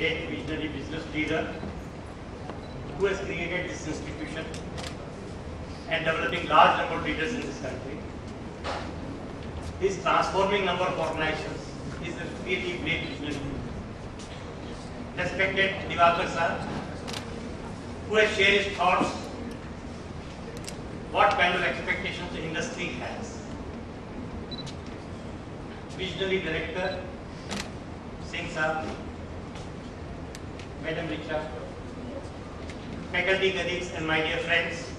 great visionary business leader who has created this institution and developing large number of leaders in this country. His transforming number of organizations is a really great business leader. Respected Diwakar sir, who has shared his thoughts, what kind of expectations the industry has. Visionary Director, Singh sir, Madam Richa, faculty colleagues and my dear friends.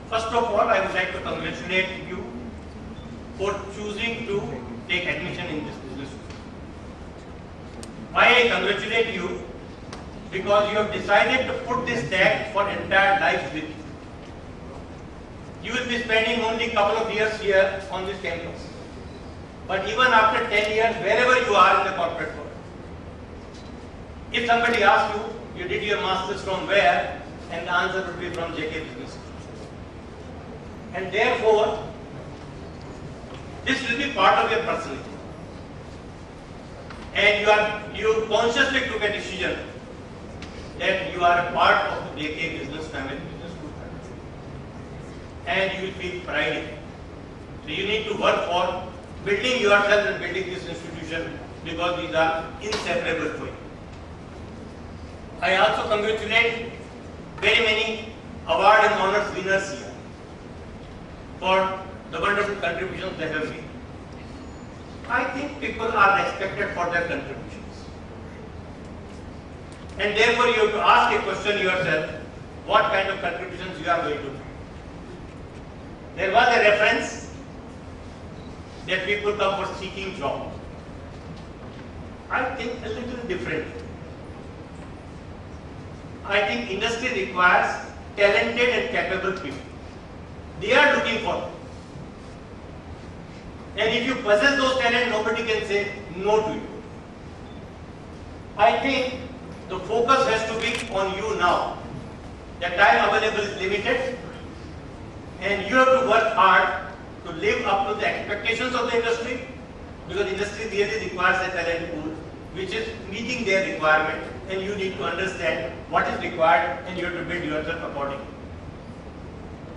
First of all, I would like to congratulate you for choosing to take admission in this business school. Why I congratulate you? Because you have decided to put this tag for entire life with you. You will be spending only a couple of years here on this campus. But even after 10 years, wherever you are in the corporate world, if somebody asks you, you did your masters from where? And the answer would be from JK Business School. And therefore, this will be part of your personality. And you consciously took a decision that you are a part of the JK Business Family Business School. And you will feel pride in it. So you need to work for building yourself and building this institution, because these are inseparable for you. I also congratulate very many award and honors winners here for the wonderful contributions they have made. I think people are respected for their contributions. And therefore you have to ask a question yourself, what kind of contributions you are going to make. There was a reference that people come for seeking jobs. I think a little different. I think industry requires talented and capable people. They are looking for them. And if you possess those talents, nobody can say no to you. I think the focus has to be on you now. The time available is limited, and you have to work hard to live up to the expectations of the industry, because industry really requires a talent pool which is meeting their requirement, and you need to understand what is required and you have to build yourself accordingly.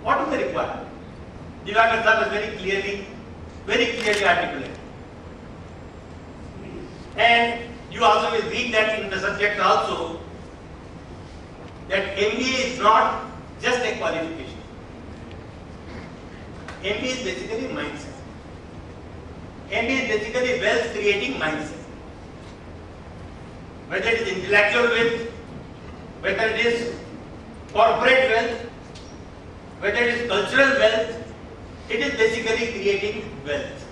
What is the requirement? Diwakar sir was very clearly articulated. And you also will read that in the subject also, that MBA is not just a qualification. MBA is basically mindset. MBA is basically wealth creating mindset. Whether it is intellectual wealth, whether it is corporate wealth, whether it is cultural wealth, it is basically creating wealth.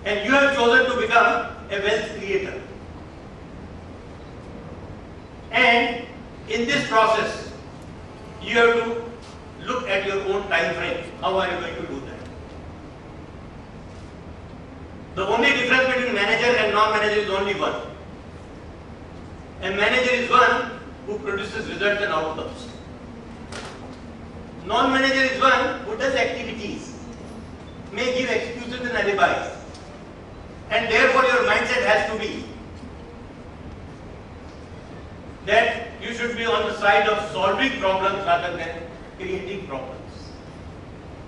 And you have chosen to become a wealth creator. And in this process, you have to look at your own time frame. How are you going to do that? The only difference between manager and non-manager is only one. A manager is one who produces results and outcomes. Non-manager is one who does activities, may give excuses and alibis. And therefore your mindset has to be that you should be on the side of solving problems rather than creating problems.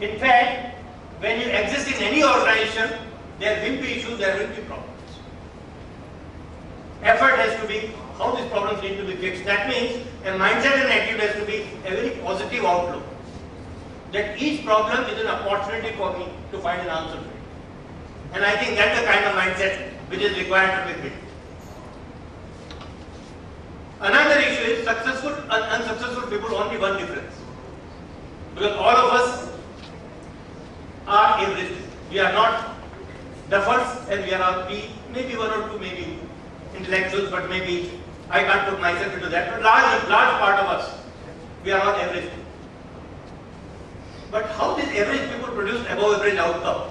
In fact, when you exist in any organization, there will be issues, there will be problems. Effort has to be how these problems need to be fixed. That means a mindset and attitude has to be a very positive outlook. That each problem is an opportunity for me to find an answer to it. And I think that's the kind of mindset which is required to be built. Another issue is successful and unsuccessful people, only one difference. Because all of us are average. We are not duffers, and we are all maybe one or two, maybe intellectuals, but maybe I can't put myself into that. But large part of us, we are all average. But how these average people produce above average outcome?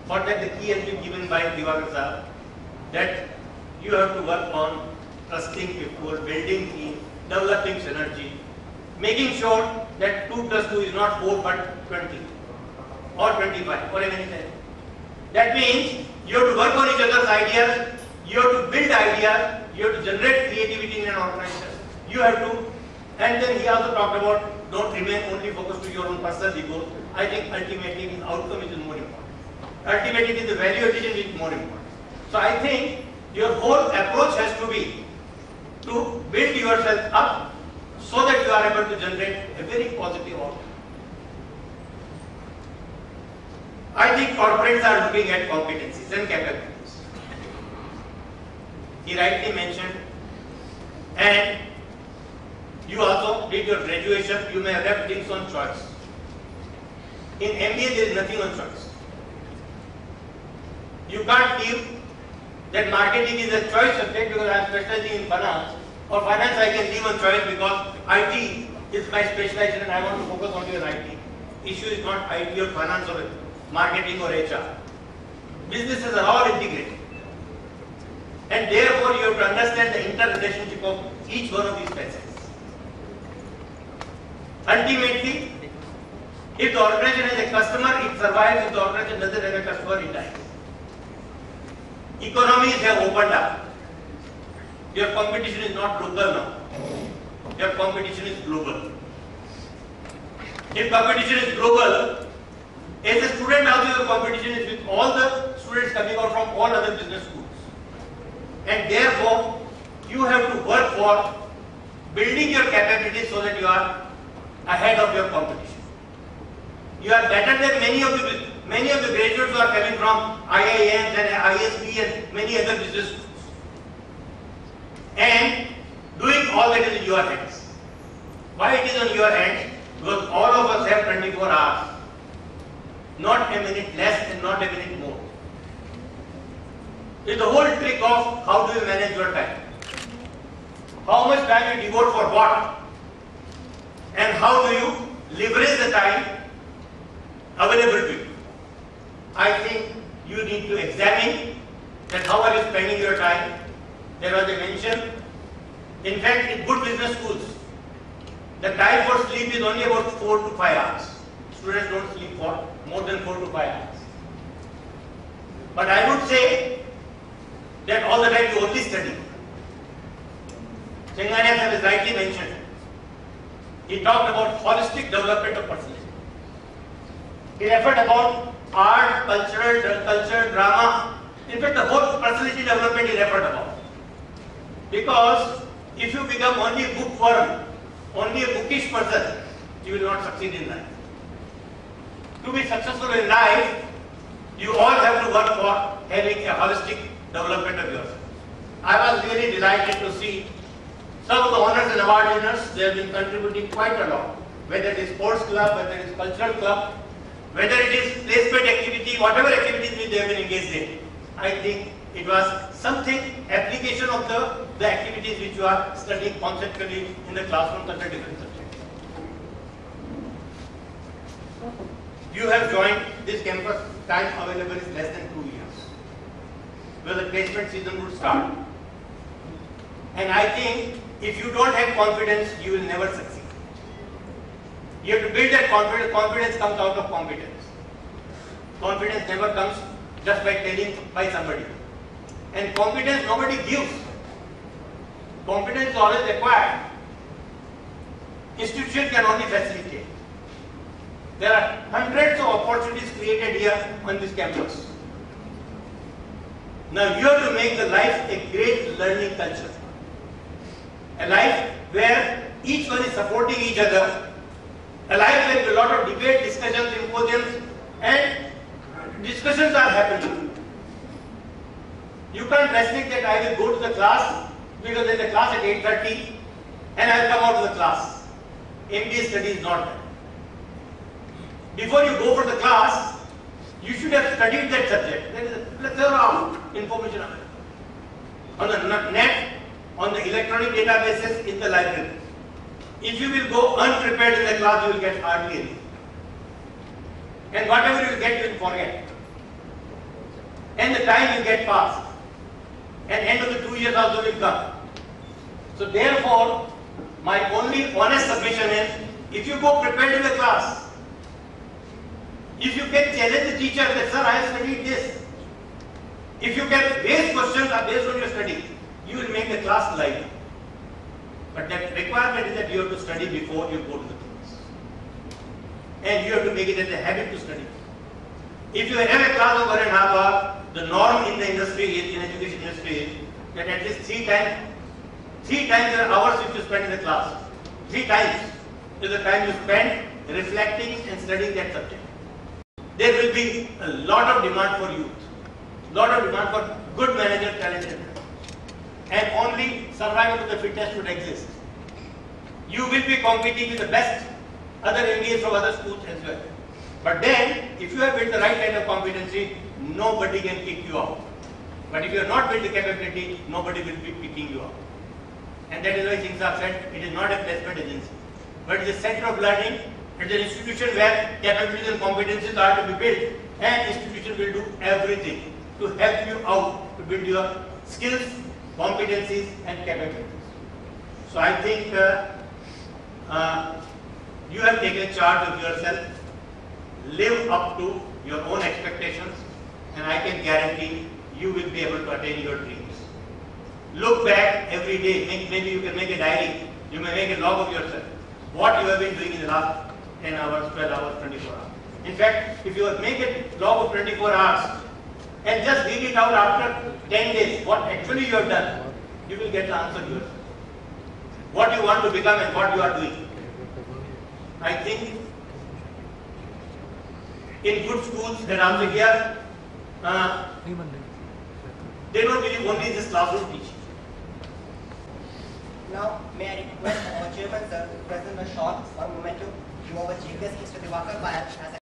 For that the key has been given by Diwakar sir, that you have to work on trusting people, building team, developing synergy, making sure that 2 plus 2 is not 4 but 20 or 25 or anything. That means you have to work on each other's ideas You have to build ideas, you have to generate creativity in an organization. You have to, and then he also talked about don't remain only focused to your own personal ego. I think ultimately the outcome is more important. Ultimately the value addition is more important. So I think your whole approach has to be to build yourself up so that you are able to generate a very positive outcome. I think corporates are looking at competencies and capabilities. He rightly mentioned, and you also did your graduation, you may have left things on choice. In MBA there is nothing on choice. You can't leave that marketing is a choice subject because I am specializing in finance, or finance I can leave on choice because IT is my specialization and I want to focus only on IT. Issue is not IT or finance or marketing or HR. Businesses are all integrated. And therefore you have to understand the interrelationship of each one of these facets. Ultimately, if the organization has a customer, it survives. If the organization doesn't have a customer, it dies. Economies have opened up. Your competition is not local now. Your competition is global. If competition is global, as a student also your competition is with all the students coming out from all other business schools. And therefore, you have to work for building your capabilities so that you are ahead of your competition. You are better than many of the graduates who are coming from IIMs and ISB and many other business schools. And doing all that is in your hands. Why it is on your hands? Because all of us have 24 hours. Not a minute less and not a minute more. It's the whole trick of how do you manage your time. How much time you devote for what? And how do you leverage the time available to you? I think you need to examine that how are you spending your time. There was a mention. In fact, in good business schools, the time for sleep is only about 4 to 5 hours. Students don't sleep for more than 4 to 5 hours. But I would say that all the time you only study. Chenganiya has rightly mentioned. He talked about holistic development of personality. He referred about art, culture, drama. In fact, the whole personality development he referred about. Because if you become only a bookworm, only a bookish person, you will not succeed in life. To be successful in life, you all have to work for having a holistic development of yourself. I was really delighted to see some of the honors and award winners. They have been contributing quite a lot. Whether it is sports club, whether it is cultural club, whether it is placement activity, whatever activities which they have been engaged in. I think it was something, application of the activities which you are studying conceptually in the classroom under different subjects. You have joined this campus, time available is less than 2 years, where the placement season would start. And I think if you don't have confidence, you will never succeed. You have to build that confidence. Confidence comes out of competence. Confidence never comes just by telling by somebody. And competence nobody gives. Competence is always acquired. Institution can only facilitate. There are hundreds of opportunities created here on this campus. Now you have to make the life a great learning culture. A life where each one is supporting each other. A life where a lot of debate, discussions, symposiums and discussions are happening. You can't restrict that I will go to the class because there is a class at 8:30 and I will come out of the class. MBA study is not that. Before you go for the class, you should have studied that subject. There is a plethora of information available. On the net, on the electronic databases, in the library. If you will go unprepared in the class, you will get hardly anything. And whatever you will get, you will forget. And the time will get passed. And end of the 2 years also will come. So therefore, my only honest submission is, if you go prepared in the class, if you can challenge the teacher that, sir, I have studied this. If you can raise questions based on your study, you will make the class lively. But that requirement is that you have to study before you go to the class. And you have to make it as a habit to study. If you have a class of 1.5 hours, the norm in the industry, in education industry, is that at least 3 times the hours which you spend in the class. 3 times is the time you spend reflecting and studying that subject. There will be a lot of demand for youth, lot of demand for good manager, talented, and only survival of the fittest would exist. You will be competing with the best other MBAs from other schools as well. But then, if you have built the right kind of competency, nobody can kick you out. But if you have not built the capability, nobody will be picking you out. And that is why things are said, it is not a placement agency, but it is a center of learning. It is an institution where capabilities and competencies are to be built, and institution will do everything to help you out to build your skills, competencies and capabilities. So I think you have taken charge of yourself, live up to your own expectations, and I can guarantee you will be able to attain your dreams. Look back every day, maybe you can make a diary, you may make a log of yourself, what you have been doing in the last 10 hours, 12 hours, 24 hours. In fact, if you make a log of 24 hours and just read it out after 10 days, what actually you have done, you will get the answer yourself. What you want to become and what you are doing. I think in good schools, that also here, they don't believe only in this classroom teaching. Now, may I request our chairman, sir, to present a short one moment to our chief guest, Mr. Diwakar Payal, as